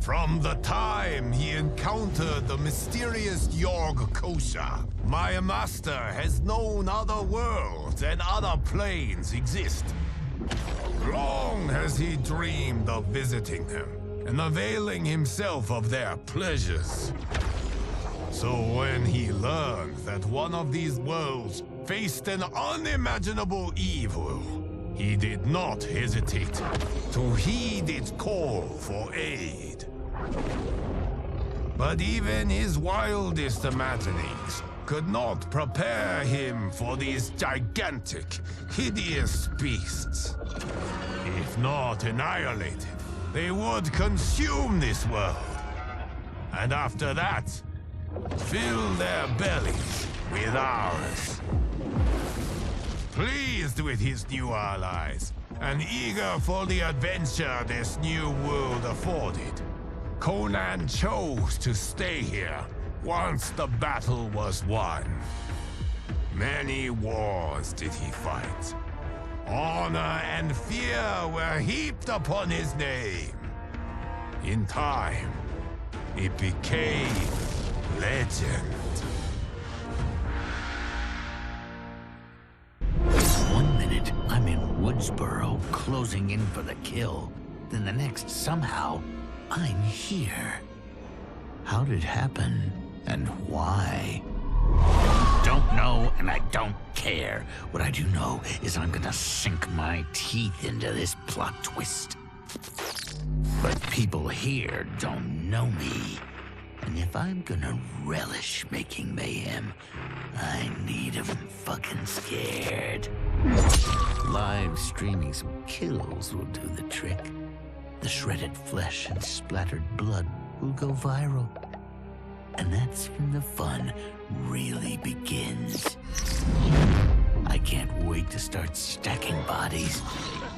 From the time he encountered the mysterious Yorg Kosha, my master has known other worlds and other planes exist. Long has he dreamed of visiting them and availing himself of their pleasures. So when he learned that one of these worlds faced an unimaginable evil, he did not hesitate to heed its call for aid. But even his wildest imaginings could not prepare him for these gigantic, hideous beasts. If not annihilated, they would consume this world. And after that, fill their bellies with ours. Pleased with his new allies, and eager for the adventure this new world afforded, Conan chose to stay here once the battle was won. Many wars did he fight. Honor and fear were heaped upon his name. In time, it became legend. One minute, I'm in Woodsboro, closing in for the kill. Then the next, somehow, I'm here. How did it happen, and why? Don't know, and I don't care. What I do know is I'm gonna sink my teeth into this plot twist. But people here don't know me. And if I'm gonna relish making mayhem, I need 'em fucking scared. Live streaming some kills will do the trick. The shredded flesh and splattered blood will go viral. And that's when the fun really begins. I can't wait to start stacking bodies,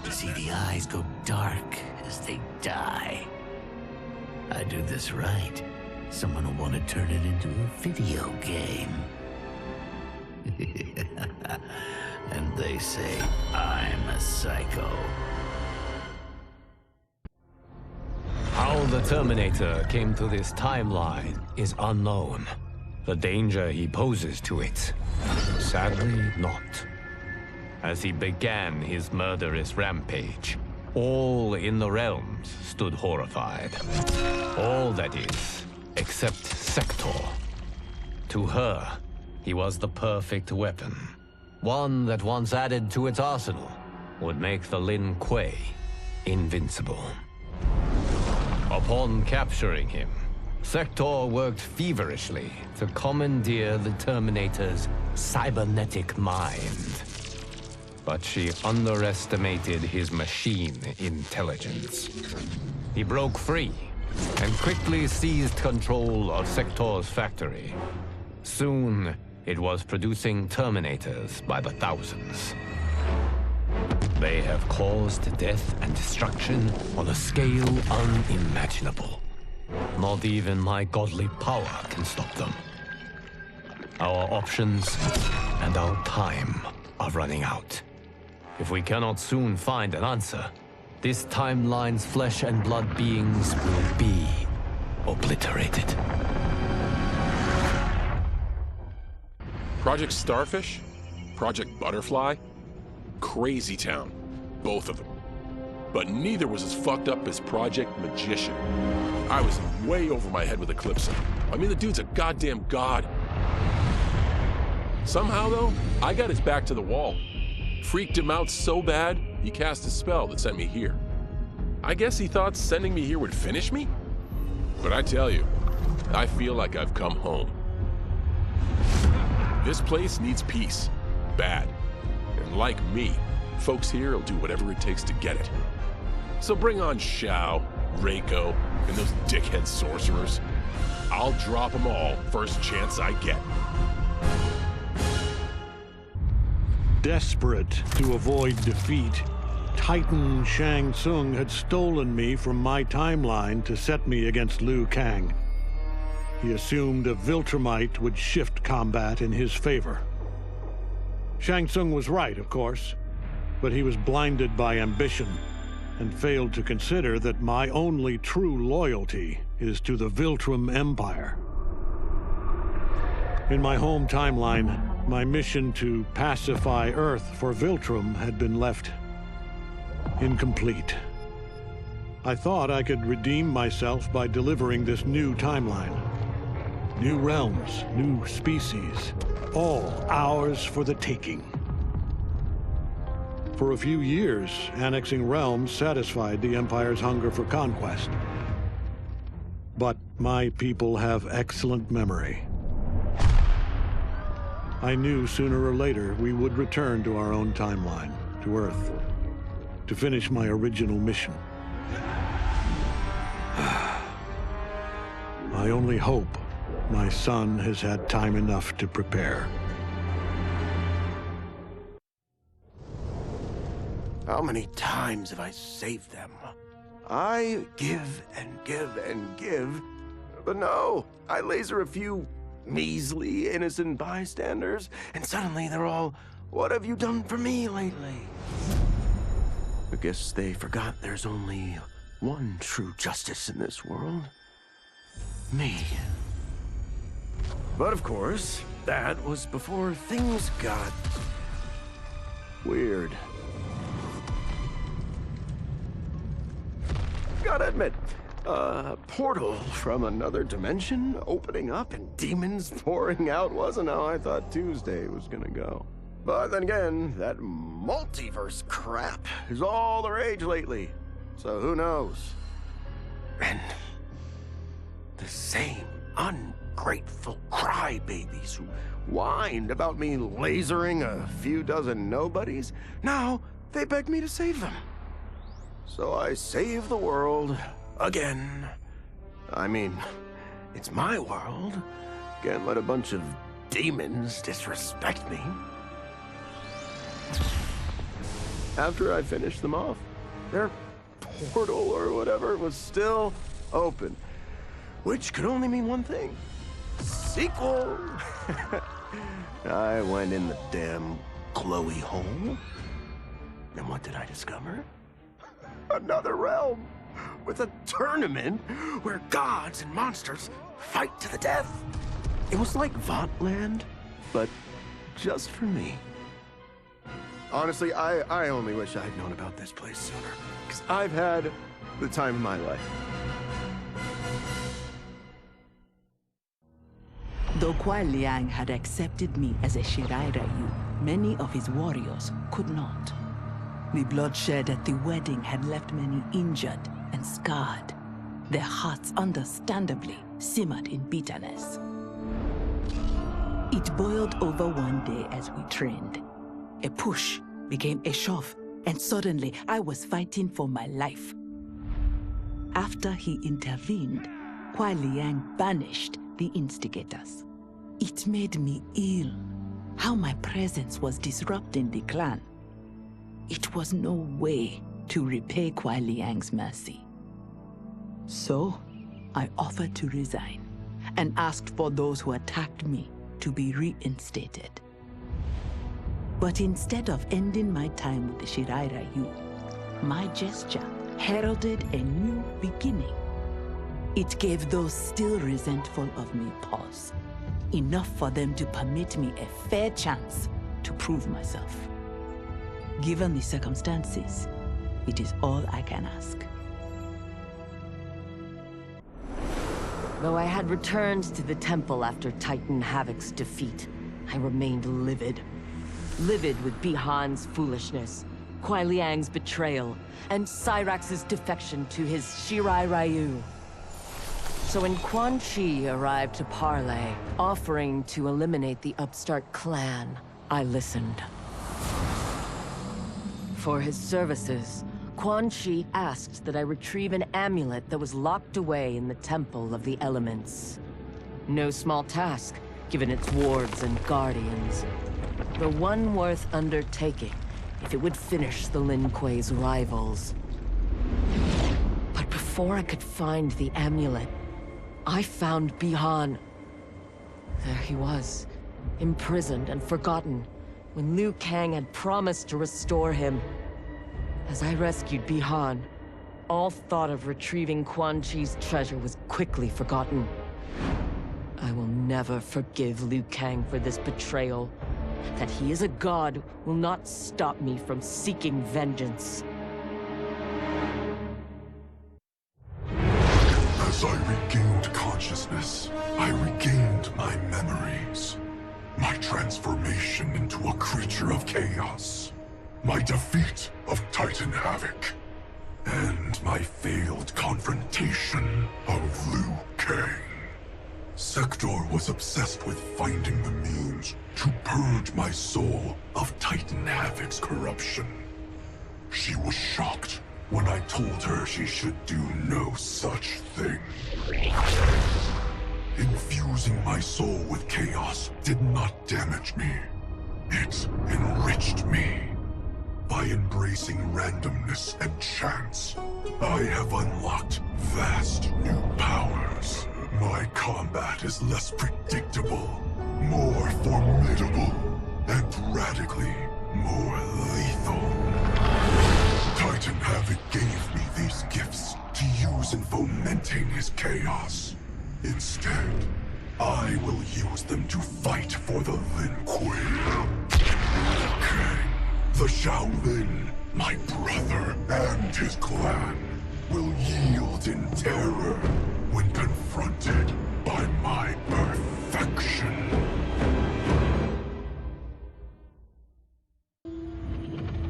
to see the eyes go dark as they die. I do this right, someone will want to turn it into a video game. And they say I'm a psycho. How the Terminator came to this timeline is unknown. The danger he poses to it, sadly not. As he began his murderous rampage, all in the realms stood horrified. All, that is, except Sektor. To her, he was the perfect weapon. One that once added to its arsenal would make the Lin Kuei invincible. Upon capturing him, Sektor worked feverishly to commandeer the Terminator's cybernetic mind. But she underestimated his machine intelligence. He broke free and quickly seized control of Sektor's factory. Soon, it was producing Terminators by the thousands. They have caused death and destruction on a scale unimaginable. Not even my godly power can stop them. Our options and our time are running out. If we cannot soon find an answer, this timeline's flesh and blood beings will be obliterated. Project Starfish? Project Butterfly? Crazy town, both of them. But neither was as fucked up as Project Magician. I was way over my head with Eclipse. I mean, the dude's a goddamn god. Somehow, though, I got his back to the wall. Freaked him out so bad, he cast a spell that sent me here. I guess he thought sending me here would finish me? But I tell you, I feel like I've come home. This place needs peace. Bad. And like me, folks here will do whatever it takes to get it. So bring on Shao, Reiko, and those dickhead sorcerers. I'll drop them all first chance I get. Desperate to avoid defeat, Titan Shang Tsung had stolen me from my timeline to set me against Liu Kang. He assumed a Viltrumite would shift combat in his favor. Shang Tsung was right, of course, but he was blinded by ambition, and failed to consider that my only true loyalty is to the Viltrum Empire. In my home timeline, my mission to pacify Earth for Viltrum had been left incomplete. I thought I could redeem myself by delivering this new timeline. New realms, new species, all ours for the taking. For a few years, annexing realms satisfied the Empire's hunger for conquest. But my people have excellent memory. I knew sooner or later we would return to our own timeline, to Earth, to finish my original mission. I only hope my son has had time enough to prepare. How many times have I saved them? I give and give and give, but no, I laser a few measly innocent bystanders, and suddenly they're all, "What have you done for me lately?" I guess they forgot there's only one true justice in this world. Me. But of course, that was before things got weird. Gotta admit, a portal from another dimension opening up and demons pouring out wasn't how I thought Tuesday was gonna go. But then again, that multiverse crap is all the rage lately, so who knows? And the same ungrateful crybabies who whined about me lasering a few dozen nobodies, now they beg me to save them. So I save the world again. I mean, it's my world. Can't let a bunch of demons disrespect me. After I finished them off, their portal or whatever was still open, which could only mean one thing: sequel. I went in the damn Chloe hole, and what did I discover? Another realm with a tournament where gods and monsters fight to the death. It was like Votland, but just for me. Honestly, I only wish I had known about this place sooner, because I've had the time of my life. Though Kuai Liang had accepted me as a Shirai Ryu, many of his warriors could not. The bloodshed at the wedding had left many injured and scarred. Their hearts understandably simmered in bitterness. It boiled over one day as we trained. A push became a shove, and suddenly I was fighting for my life. After he intervened, Kuai Liang banished the instigators. It made me ill, how my presence was disrupting the clan. It was no way to repay Kuai Liang's mercy. So, I offered to resign, and asked for those who attacked me to be reinstated. But instead of ending my time with the Shirai Ryu, my gesture heralded a new beginning. It gave those still resentful of me pause, enough for them to permit me a fair chance to prove myself. Given the circumstances, it is all I can ask. Though I had returned to the temple after Titan Havik's defeat, I remained livid. Livid with Bihan's foolishness, Kuai Liang's betrayal, and Cyrax's defection to his Shirai Ryu. So when Quan Chi arrived to parley, offering to eliminate the upstart clan, I listened. For his services, Quan Chi asked that I retrieve an amulet that was locked away in the Temple of the Elements. No small task, given its wards and guardians. But one worth undertaking, if it would finish the Lin Kuei's rivals. But before I could find the amulet, I found Bihan. There he was, imprisoned and forgotten, when Liu Kang had promised to restore him. As I rescued Bi-Han, all thought of retrieving Quan Chi's treasure was quickly forgotten. I will never forgive Liu Kang for this betrayal. That he is a god will not stop me from seeking vengeance. As I regained consciousness, I regained my memories. My transformation into a creature of chaos. My defeat of Titan Havik. And my failed confrontation of Liu Kang. Sektor was obsessed with finding the means to purge my soul of Titan Havik's corruption. She was shocked when I told her she should do no such thing. Infusing my soul with chaos did not damage me. It enriched me. By embracing randomness and chance, I have unlocked vast new powers. My combat is less predictable, more formidable, and radically more lethal. Titan Havik gave me these gifts to use in fomenting his chaos. Instead, I will use them to fight for the Lin Kuei. Kang, the Shaolin, my brother and his clan, will yield in terror when confronted by my perfection.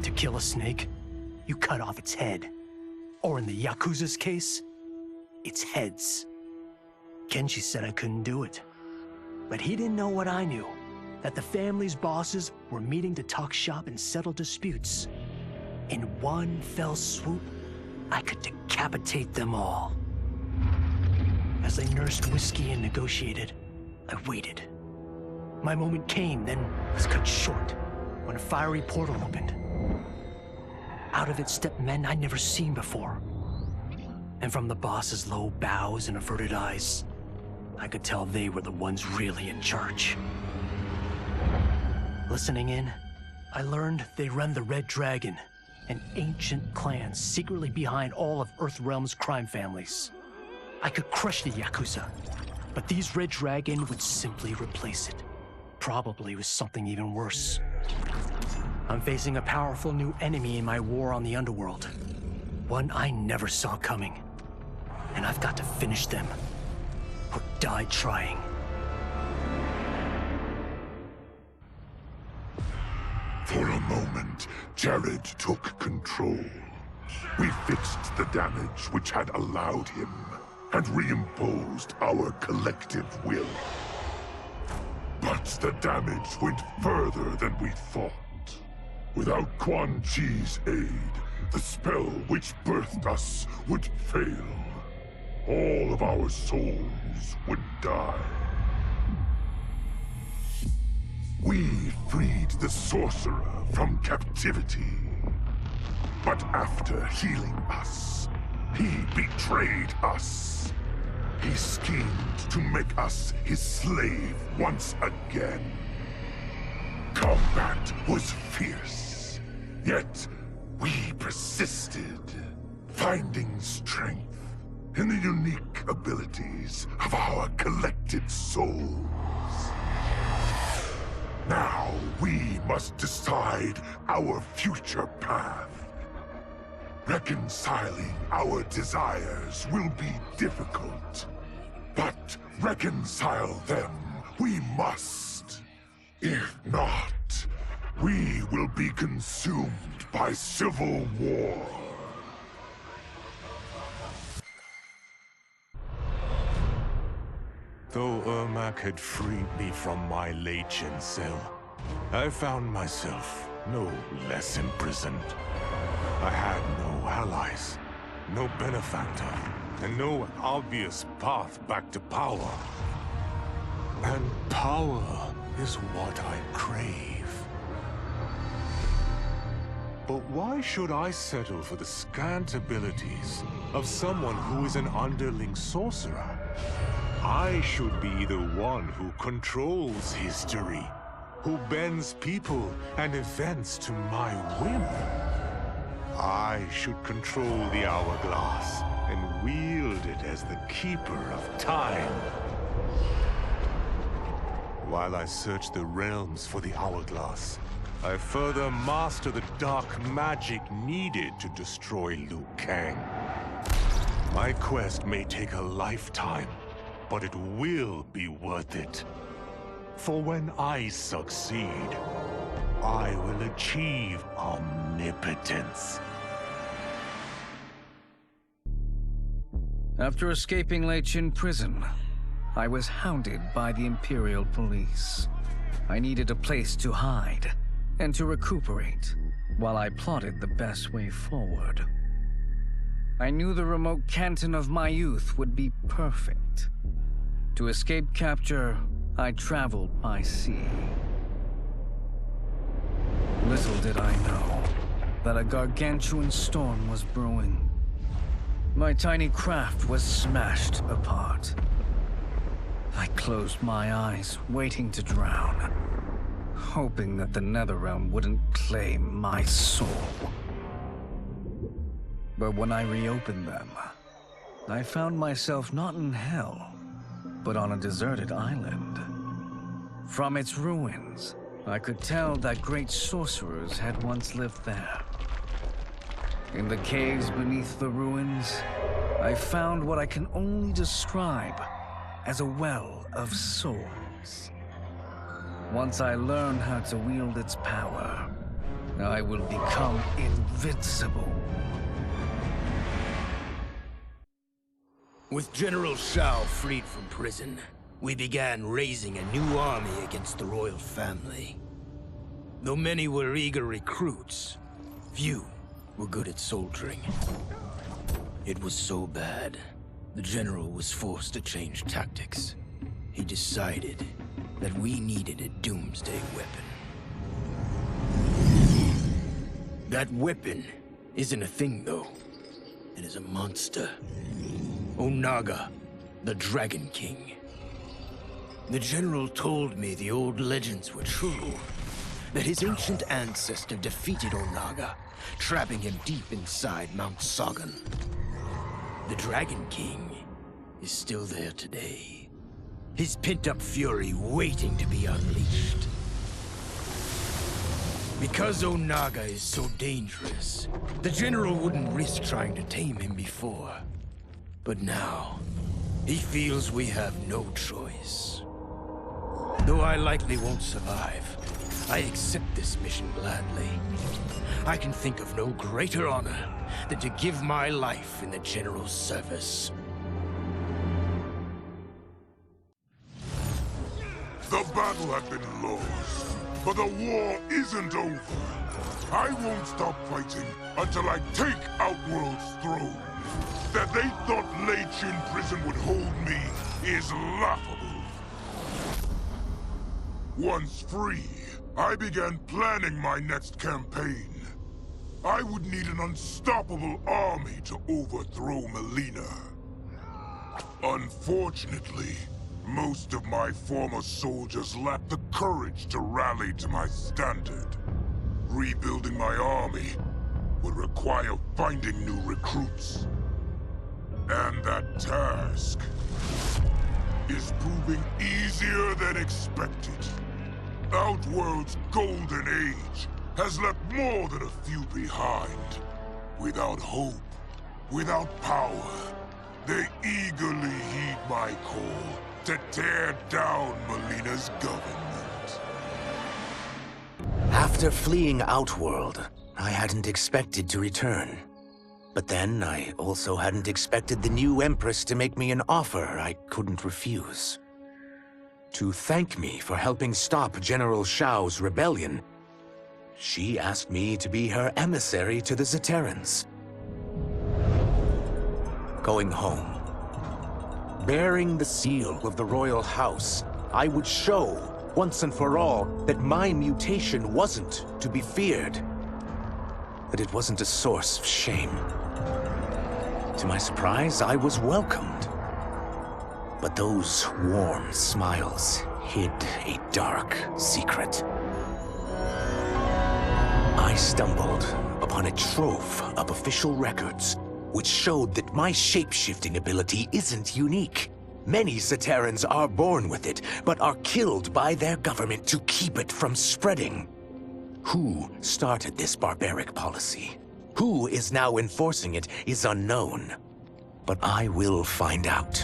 To kill a snake, you cut off its head. Or in the Yakuza's case, its heads. Kenshi said I couldn't do it. But he didn't know what I knew. That the family's bosses were meeting to talk shop and settle disputes. In one fell swoop, I could decapitate them all. As they nursed whiskey and negotiated, I waited. My moment came, then was cut short when a fiery portal opened. Out of it stepped men I'd never seen before. And from the boss's low bows and averted eyes, I could tell they were the ones really in charge. Listening in, I learned they run the Red Dragon, an ancient clan secretly behind all of Earthrealm's crime families. I could crush the Yakuza, but these Red Dragon would simply replace it. Probably with something even worse. I'm facing a powerful new enemy in my war on the underworld. One I never saw coming. And I've got to finish them, or die trying. For a moment, Jared took control. We fixed the damage which had allowed him, and reimposed our collective will. But the damage went further than we thought. Without Quan Chi's aid, the spell which birthed us would fail. All of our souls would die. We freed the sorcerer from captivity. But after healing us, he betrayed us. He schemed to make us his slave once again. Combat was fierce, yet we persisted, finding strength in the unique abilities of our collected souls. Now we must decide our future path. Reconciling our desires will be difficult, but reconcile them we must. If not, we will be consumed by civil war. Though Ermac had freed me from my Legion cell, I found myself no less imprisoned. I had no allies, no benefactor, and no obvious path back to power. And power is what I crave. But why should I settle for the scant abilities of someone who is an underling sorcerer? I should be the one who controls history, who bends people and events to my whim. I should control the hourglass and wield it as the keeper of time. While I search the realms for the hourglass, I further master the dark magic needed to destroy Liu Kang. My quest may take a lifetime, but it will be worth it. For when I succeed, I will achieve omnipotence. After escaping Lei Chin prison, I was hounded by the Imperial Police. I needed a place to hide and to recuperate while I plotted the best way forward. I knew the remote canton of my youth would be perfect. To escape capture, I traveled by sea. Little did I know that a gargantuan storm was brewing. My tiny craft was smashed apart. I closed my eyes, waiting to drown, hoping that the Netherrealm wouldn't claim my soul. But when I reopened them, I found myself not in hell, but on a deserted island. From its ruins, I could tell that great sorcerers had once lived there. In the caves beneath the ruins, I found what I can only describe as a well of souls. Once I learn how to wield its power, I will become invincible. With General Shao freed from prison, we began raising a new army against the royal family. Though many were eager recruits, few were good at soldiering. It was so bad, the general was forced to change tactics. He decided that we needed a doomsday weapon. That weapon isn't a thing, though. It is a monster. Onaga, the Dragon King. The general told me the old legends were true. That his ancient ancestor defeated Onaga, trapping him deep inside Mount Sagan. The Dragon King is still there today. His pent-up fury waiting to be unleashed. Because Onaga is so dangerous, the general wouldn't risk trying to tame him before. But now, he feels we have no choice. Though I likely won't survive, I accept this mission gladly. I can think of no greater honor than to give my life in the general's service. The battle had been lost, but the war isn't over. I won't stop fighting until I take Outworld's throne. That they thought Lei Chin prison would hold me is laughable. Once free, I began planning my next campaign. I would need an unstoppable army to overthrow Mileena. Unfortunately, most of my former soldiers lacked the courage to rally to my standard. Rebuilding my army would require finding new recruits. And that task is proving easier than expected. Outworld's golden age has left more than a few behind. Without hope, without power, they eagerly heed my call to tear down Mileena's government. After fleeing Outworld, I hadn't expected to return. But then, I also hadn't expected the new Empress to make me an offer I couldn't refuse. To thank me for helping stop General Shao's rebellion, she asked me to be her emissary to the Zaterrans. Going home, bearing the seal of the royal house, I would show, once and for all, that my mutation wasn't to be feared. That it wasn't a source of shame. To my surprise, I was welcomed. But those warm smiles hid a dark secret. I stumbled upon a trove of official records, which showed that my shape-shifting ability isn't unique. Many Zaterrans are born with it, but are killed by their government to keep it from spreading. Who started this barbaric policy? Who is now enforcing it is unknown. But I will find out,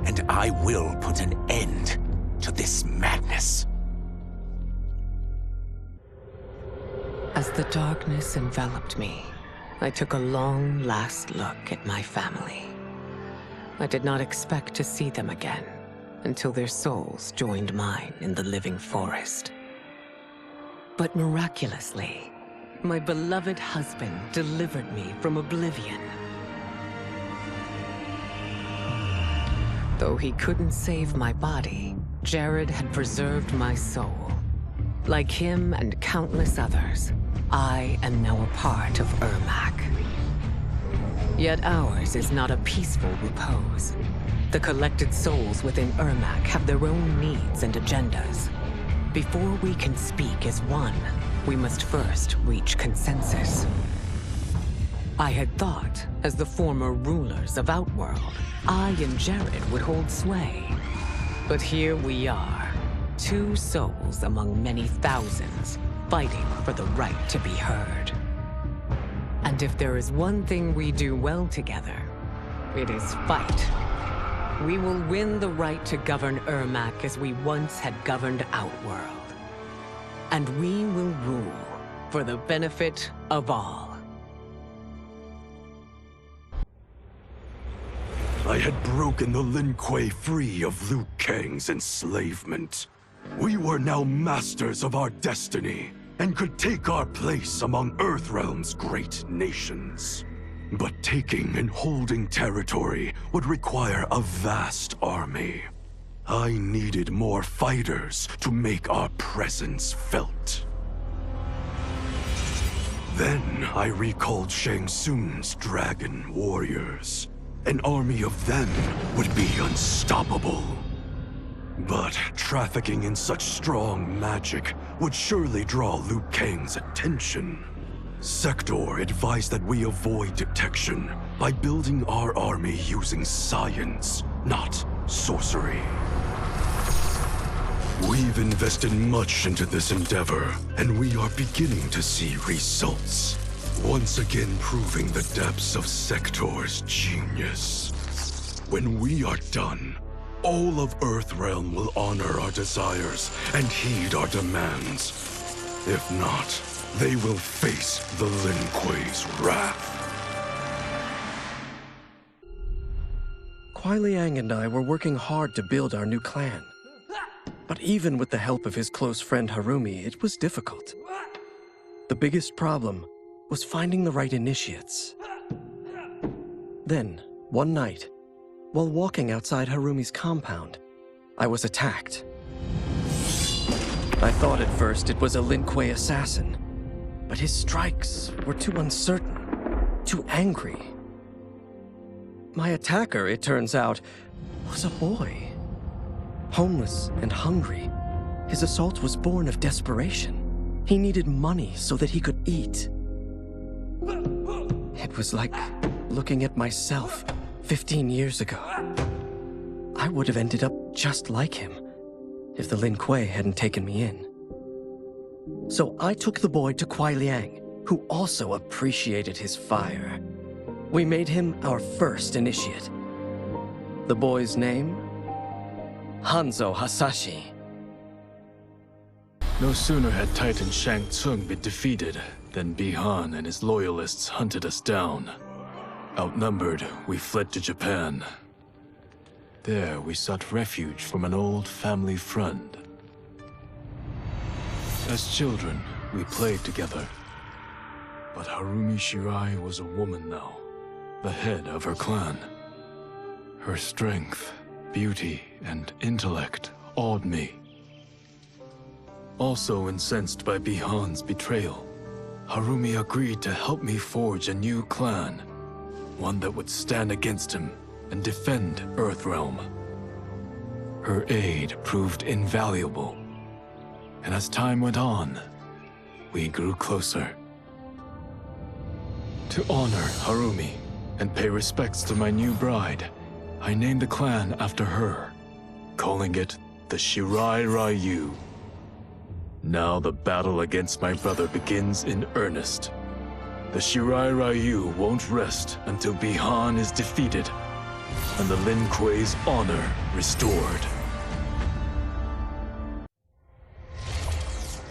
and I will put an end to this madness. As the darkness enveloped me, I took a long last look at my family. I did not expect to see them again until their souls joined mine in the living forest. But miraculously, my beloved husband delivered me from oblivion. Though he couldn't save my body, Jared had preserved my soul. Like him and countless others, I am now a part of Ermac. Yet ours is not a peaceful repose. The collected souls within Ermac have their own needs and agendas. Before we can speak as one, we must first reach consensus. I had thought, as the former rulers of Outworld, I and Jared would hold sway. But here we are, two souls among many thousands, fighting for the right to be heard. And if there is one thing we do well together, it is fight. We will win the right to govern Ermac as we once had governed Outworld. And we will rule for the benefit of all. I had broken the Lin Kuei free of Liu Kang's enslavement. We were now masters of our destiny, and could take our place among Earthrealm's great nations. But taking and holding territory would require a vast army. I needed more fighters to make our presence felt. Then I recalled Shang Tsung's dragon warriors. An army of them would be unstoppable. But trafficking in such strong magic would surely draw Liu Kang's attention. Sektor advised that we avoid detection by building our army using science, not sorcery. We've invested much into this endeavor, and we are beginning to see results. Once again proving the depths of Sektor's genius. When we are done, all of Earthrealm will honor our desires and heed our demands. If not, they will face the Lin Kuei's wrath. Kuai Liang and I were working hard to build our new clan. But even with the help of his close friend Harumi, it was difficult. The biggest problem was finding the right initiates. Then, one night, while walking outside Harumi's compound, I was attacked. I thought at first it was a Lin Kuei assassin, but his strikes were too uncertain, too angry. My attacker, it turns out, was a boy. Homeless and hungry, his assault was born of desperation. He needed money so that he could eat. It was like looking at myself 15 years ago. I would have ended up just like him if the Lin Kuei hadn't taken me in. So I took the boy to Kuai Liang, who also appreciated his fire. We made him our first initiate. The boy's name? Hanzo Hasashi. No sooner had Titan Shang Tsung been defeated than Bihan and his loyalists hunted us down. Outnumbered, we fled to Japan. There, we sought refuge from an old family friend. As children, we played together. But Harumi Shirai was a woman now, the head of her clan. Her strength, beauty, and intellect awed me. Also incensed by Bihan's betrayal, Harumi agreed to help me forge a new clan, one that would stand against him and defend Earthrealm. Her aid proved invaluable, and as time went on, we grew closer. To honor Harumi and pay respects to my new bride, I named the clan after her, calling it the Shirai Ryu. Now the battle against my brother begins in earnest. The Shirai Ryu won't rest until Bihan is defeated and the Lin Kuei's honor restored.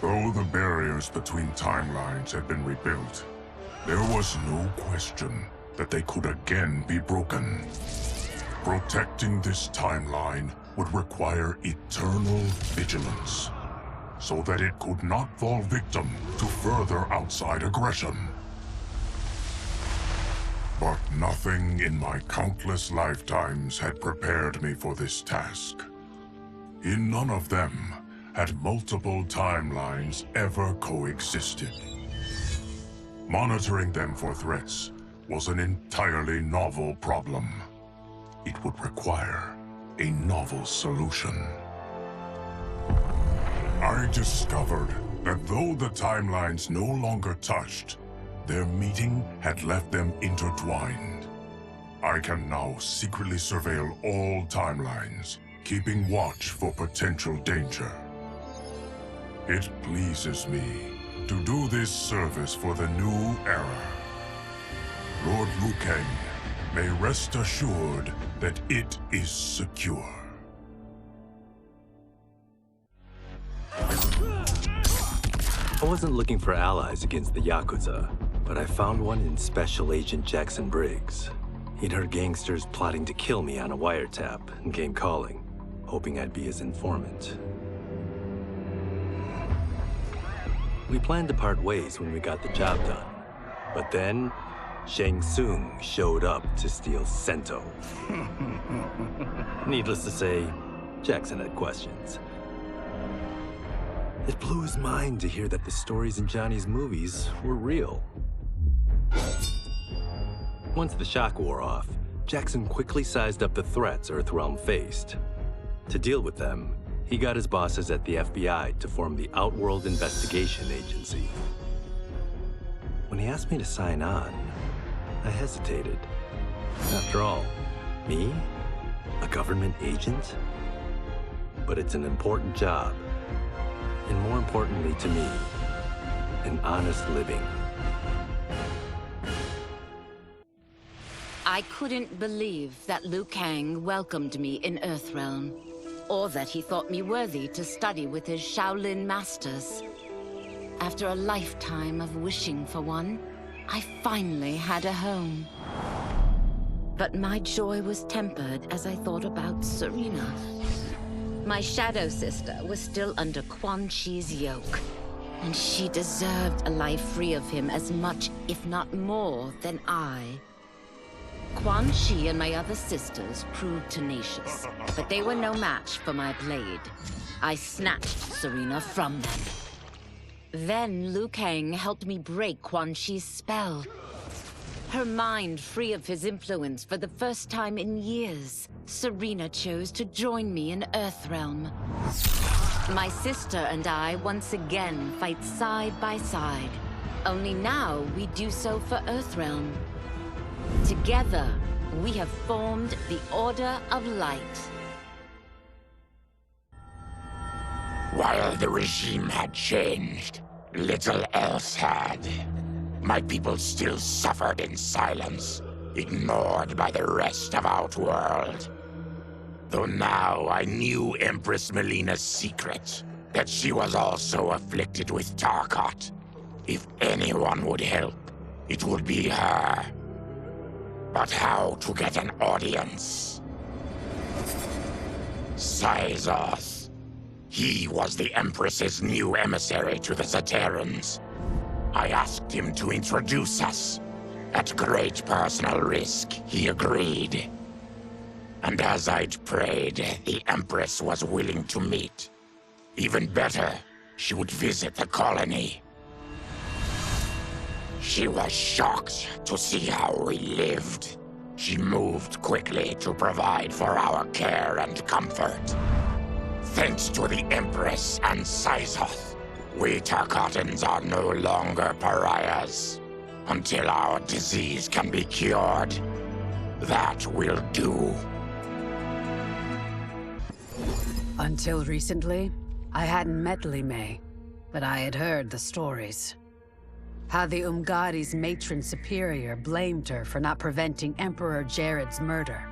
Though the barriers between timelines had been rebuilt, there was no question that they could again be broken. Protecting this timeline would require eternal vigilance, so that it could not fall victim to further outside aggression. But nothing in my countless lifetimes had prepared me for this task. In none of them had multiple timelines ever coexisted. Monitoring them for threats was an entirely novel problem. It would require a novel solution. I discovered that though the timelines no longer touched, their meeting had left them intertwined. I can now secretly surveil all timelines, keeping watch for potential danger. It pleases me to do this service for the new era. Lord Liu Kang may rest assured that it is secure. I wasn't looking for allies against the Yakuza, but I found one in Special Agent Jackson Briggs. He'd heard gangsters plotting to kill me on a wiretap and came calling, hoping I'd be his informant. We planned to part ways when we got the job done, but then Shang Tsung showed up to steal Sento. Needless to say, Jackson had questions. It blew his mind to hear that the stories in Johnny's movies were real. Once the shock wore off, Jackson quickly sized up the threats Earthrealm faced. To deal with them, he got his bosses at the FBI to form the Outworld Investigation Agency. When he asked me to sign on, I hesitated. After all, me? A government agent? But it's an important job. And more importantly to me, an honest living. I couldn't believe that Liu Kang welcomed me in Earthrealm, or that he thought me worthy to study with his Shaolin masters. After a lifetime of wishing for one, I finally had a home. But my joy was tempered as I thought about Serena. My shadow sister was still under Quan Chi's yoke, and she deserved a life free of him as much, if not more, than I. Quan Chi and my other sisters proved tenacious, but they were no match for my blade. I snatched Serena from them. Then Liu Kang helped me break Quan Chi's spell. Her mind free of his influence for the first time in years, Serena chose to join me in Earthrealm. My sister and I once again fight side by side. Only now we do so for Earthrealm. Together, we have formed the Order of Light. While the regime had changed, little else had. My people still suffered in silence, ignored by the rest of Outworld. Though now I knew Empress Mileena's secret, that she was also afflicted with Tarkat. If anyone would help, it would be her. But how to get an audience? Cyzoth. He was the Empress's new emissary to the Zaterans. I asked him to introduce us. At great personal risk, he agreed. And as I'd prayed, the Empress was willing to meet. Even better, she would visit the colony. She was shocked to see how we lived. She moved quickly to provide for our care and comfort. Thanks to the Empress and Cyzoth, we Tarkatans are no longer pariahs. until our disease can be cured. That will do. Until recently, I hadn't met Li Mei, but I had heard the stories. How the Umgadi's matron superior blamed her for not preventing Emperor Jared's murder.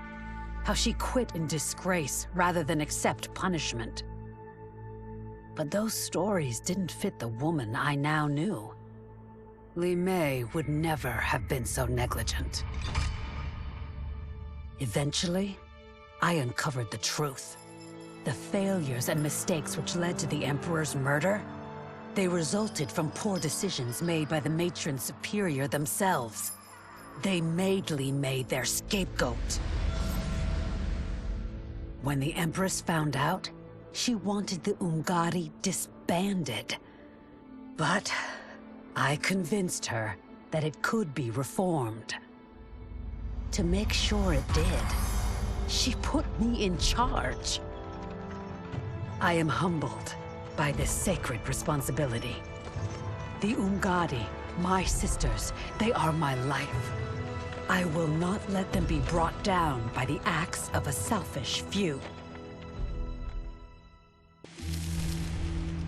How she quit in disgrace rather than accept punishment. But those stories didn't fit the woman I now knew. Li Mei would never have been so negligent. Eventually, I uncovered the truth. The failures and mistakes which led to the Emperor's murder, they resulted from poor decisions made by the matron superior themselves. They made Li Mei their scapegoat. When the Empress found out, she wanted the Umgadi disbanded. But I convinced her that it could be reformed. To make sure it did, she put me in charge. I am humbled by this sacred responsibility. The Umgadi, my sisters, they are my life. I will not let them be brought down by the acts of a selfish few.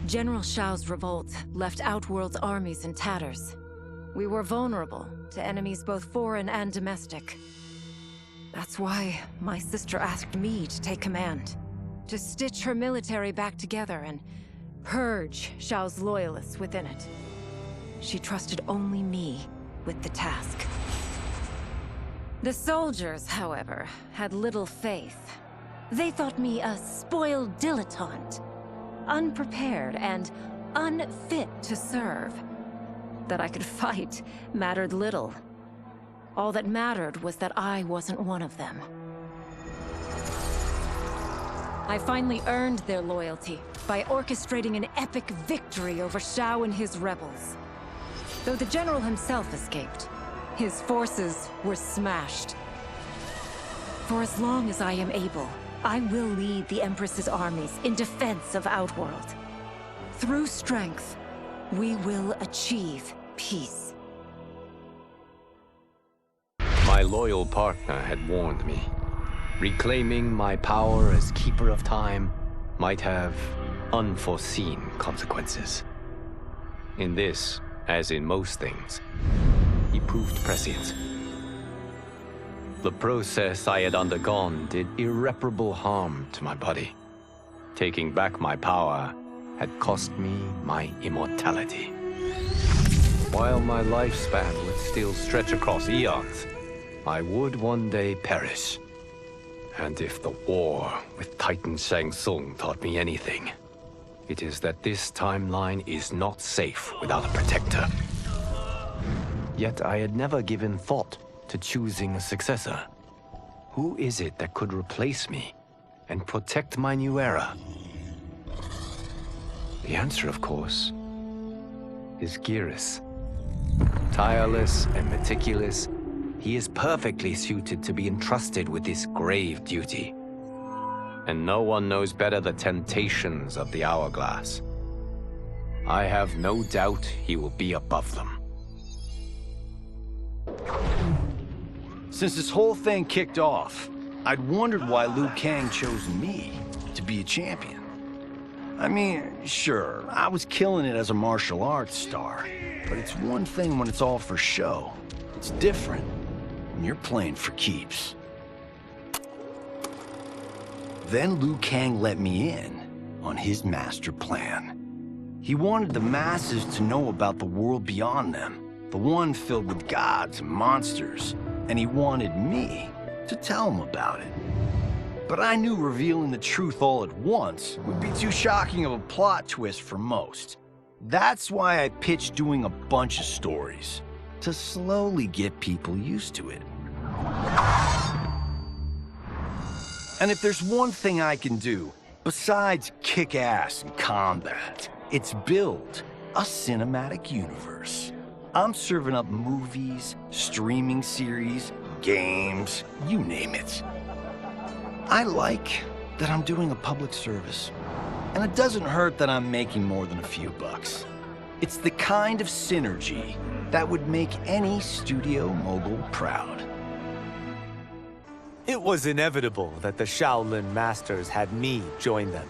General Shao's revolt left Outworld's armies in tatters. We were vulnerable to enemies both foreign and domestic. That's why my sister asked me to take command, to stitch her military back together and purge Shao's loyalists within it. She trusted only me with the task. The soldiers, however, had little faith. They thought me a spoiled dilettante, unprepared and unfit to serve. That I could fight mattered little. All that mattered was that I wasn't one of them. I finally earned their loyalty by orchestrating an epic victory over Shao and his rebels. Though the general himself escaped, his forces were smashed. For as long as I am able, I will lead the Empress's armies in defense of Outworld. Through strength, we will achieve peace. My loyal partner had warned me. Reclaiming my power as Keeper of Time might have unforeseen consequences. In this, as in most things, he proved prescient. The process I had undergone did irreparable harm to my body. Taking back my power had cost me my immortality. While my lifespan would still stretch across eons, I would one day perish. And if the war with Titan Shang Tsung taught me anything, it is that this timeline is not safe without a protector. Yet I had never given thought to choosing a successor. Who is it that could replace me and protect my new era? The answer, of course, is Geras. Tireless and meticulous, he is perfectly suited to be entrusted with this grave duty. And no one knows better the temptations of the hourglass. I have no doubt he will be above them. Since this whole thing kicked off, I'd wondered why Liu Kang chose me to be a champion. I mean, sure, I was killing it as a martial arts star, but it's one thing when it's all for show. It's different when you're playing for keeps. Then Liu Kang let me in on his master plan. He wanted the masses to know about the world beyond them, the one filled with gods and monsters, and he wanted me to tell them about it. But I knew revealing the truth all at once would be too shocking of a plot twist for most. That's why I pitched doing a bunch of stories, to slowly get people used to it. And if there's one thing I can do, besides kick ass in combat, it's build a cinematic universe. I'm serving up movies, streaming series, games, you name it. I like that I'm doing a public service. And it doesn't hurt that I'm making more than a few bucks. It's the kind of synergy that would make any studio mogul proud. It was inevitable that the Shaolin Masters had me join them.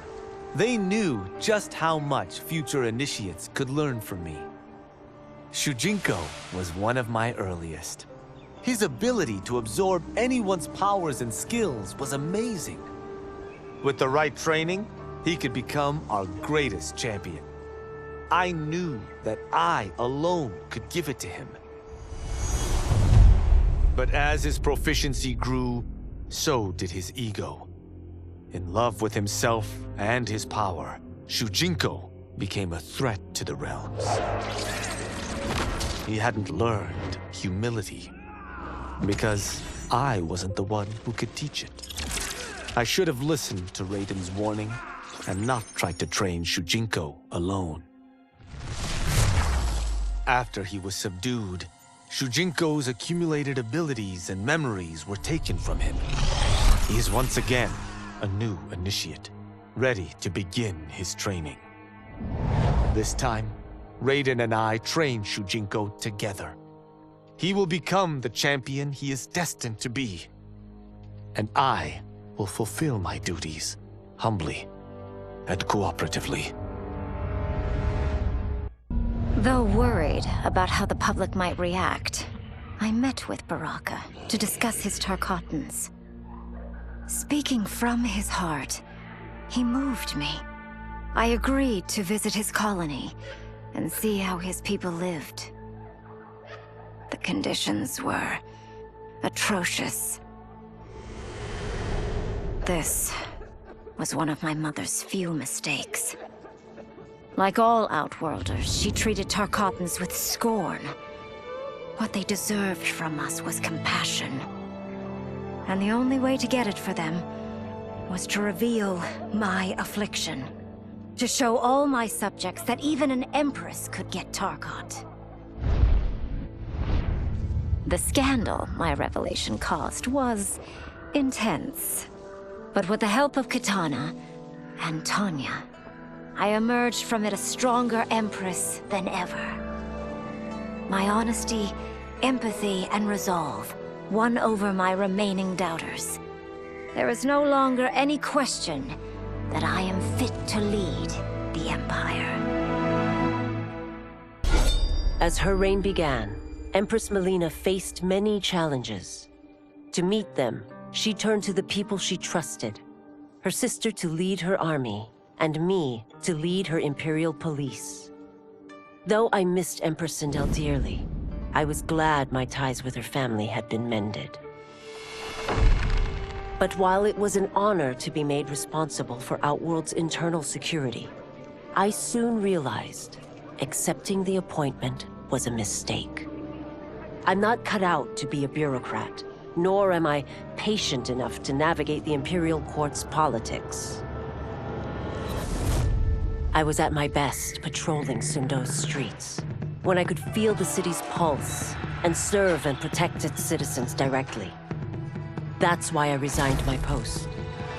They knew just how much future initiates could learn from me. Shujinko was one of my earliest. His ability to absorb anyone's powers and skills was amazing. With the right training, he could become our greatest champion. I knew that I alone could give it to him. But as his proficiency grew, so did his ego. In love with himself and his power, Shujinko became a threat to the realms. He hadn't learned humility, because I wasn't the one who could teach it. I should have listened to Raiden's warning and not tried to train Shujinko alone. After he was subdued, Shujinko's accumulated abilities and memories were taken from him. He is once again a new initiate, ready to begin his training. This time, Raiden and I train Shujinko together. He will become the champion he is destined to be. And I will fulfill my duties, humbly and cooperatively. Though worried about how the public might react, I met with Baraka to discuss his Tarkatans. Speaking from his heart, he moved me. I agreed to visit his colony and see how his people lived. The conditions were atrocious. This was one of my mother's few mistakes. Like all Outworlders, she treated Tarkatans with scorn. What they deserved from us was compassion. And the only way to get it for them was to reveal my affliction. To show all my subjects that even an empress could get Tarkat. The scandal my revelation caused was intense. But with the help of Kitana and Tanya, I emerged from it a stronger empress than ever. My honesty, empathy, and resolve won over my remaining doubters. There is no longer any question that I am fit to lead the Empire. As her reign began, Empress Mileena faced many challenges. To meet them, she turned to the people she trusted. Her sister to lead her army, and me to lead her Imperial police. Though I missed Empress Sindel dearly, I was glad my ties with her family had been mended. But while it was an honor to be made responsible for Outworld's internal security, I soon realized accepting the appointment was a mistake. I'm not cut out to be a bureaucrat, nor am I patient enough to navigate the Imperial Court's politics. I was at my best patrolling Sundo's streets, when I could feel the city's pulse and serve and protect its citizens directly. That's why I resigned my post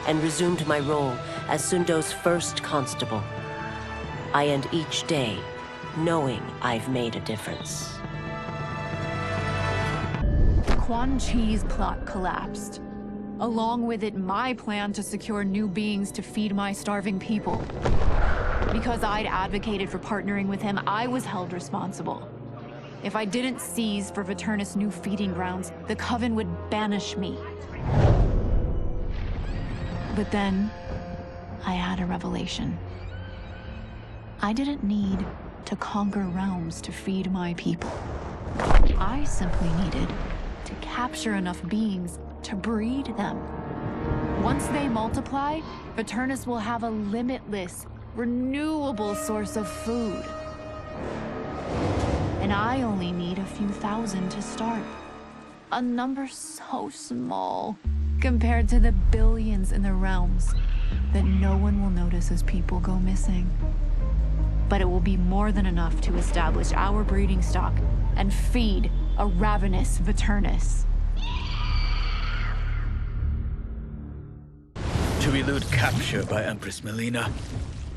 and resumed my role as Sundo's first constable. I end each day knowing I've made a difference. Quan Chi's plot collapsed. Along with it, my plan to secure new beings to feed my starving people. Because I'd advocated for partnering with him, I was held responsible. If I didn't seize for Viternus' new feeding grounds, the Coven would banish me. But then, I had a revelation. I didn't need to conquer realms to feed my people. I simply needed to capture enough beings to breed them. Once they multiply, Viternus will have a limitless, renewable source of food. And I only need a few thousand to start. A number so small compared to the billions in the realms that no one will notice as people go missing. But it will be more than enough to establish our breeding stock and feed a ravenous Viternus. To elude capture by Empress Mileena,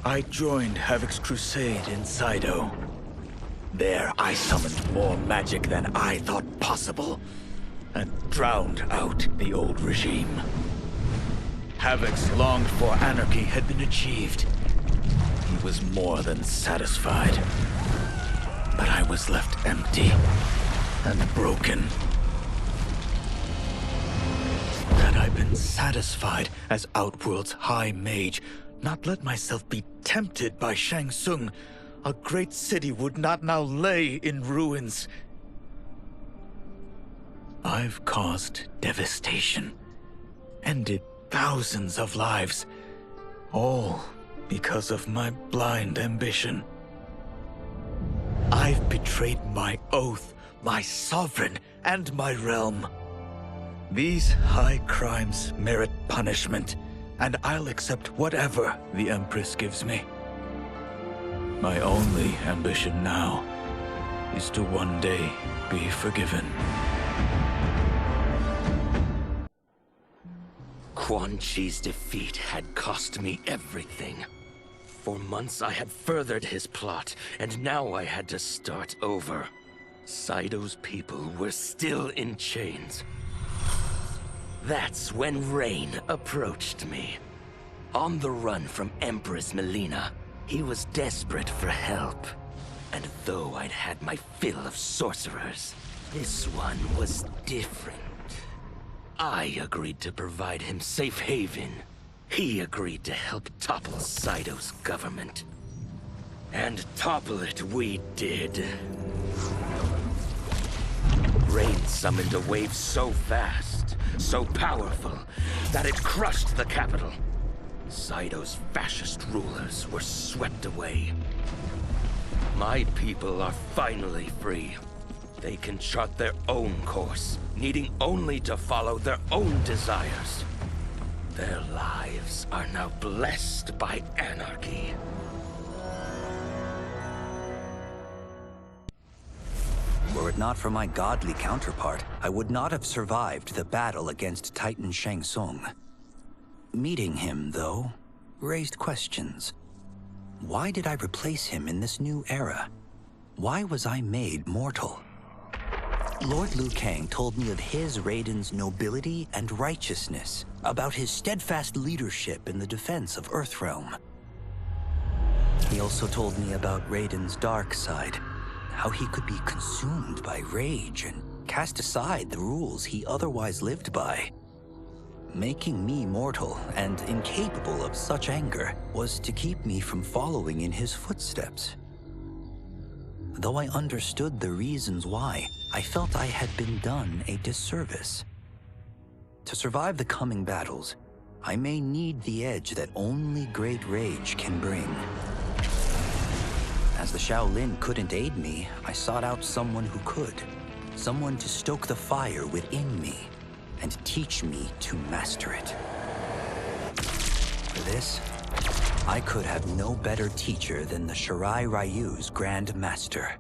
I joined Havik's crusade in Saido. There, I summoned more magic than I thought possible, and drowned out the old regime. Havik's longed-for anarchy had been achieved. He was more than satisfied. But I was left empty and broken. Had I been satisfied as Outworld's High Mage, not let myself be tempted by Shang Tsung, a great city would not now lay in ruins. I've caused devastation, ended thousands of lives, all because of my blind ambition. I've betrayed my oath, my sovereign, and my realm. These high crimes merit punishment, and I'll accept whatever the Empress gives me. My only ambition now is to one day be forgiven. Quan Chi's defeat had cost me everything. For months I had furthered his plot, and now I had to start over. Saito's people were still in chains. That's when Rain approached me. On the run from Empress Mileena, he was desperate for help. And though I'd had my fill of sorcerers, this one was different. I agreed to provide him safe haven. He agreed to help topple Saito's government. And topple it we did. Rain summoned a wave so fast, so powerful, that it crushed the capital. Saito's fascist rulers were swept away. My people are finally free. They can chart their own course, needing only to follow their own desires. Their lives are now blessed by anarchy. Were it not for my godly counterpart, I would not have survived the battle against Titan Shang Tsung. Meeting him, though, raised questions. Why did I replace him in this new era? Why was I made mortal? Lord Liu Kang told me of his Raiden's nobility and righteousness, about his steadfast leadership in the defense of Earthrealm. He also told me about Raiden's dark side, how he could be consumed by rage and cast aside the rules he otherwise lived by. Making me mortal and incapable of such anger was to keep me from following in his footsteps. Though I understood the reasons why, I felt I had been done a disservice. To survive the coming battles, I may need the edge that only great rage can bring. As the Shaolin couldn't aid me, I sought out someone who could. Someone to stoke the fire within me and teach me to master it. For this, I could have no better teacher than the Shirai Ryu's Grand Master.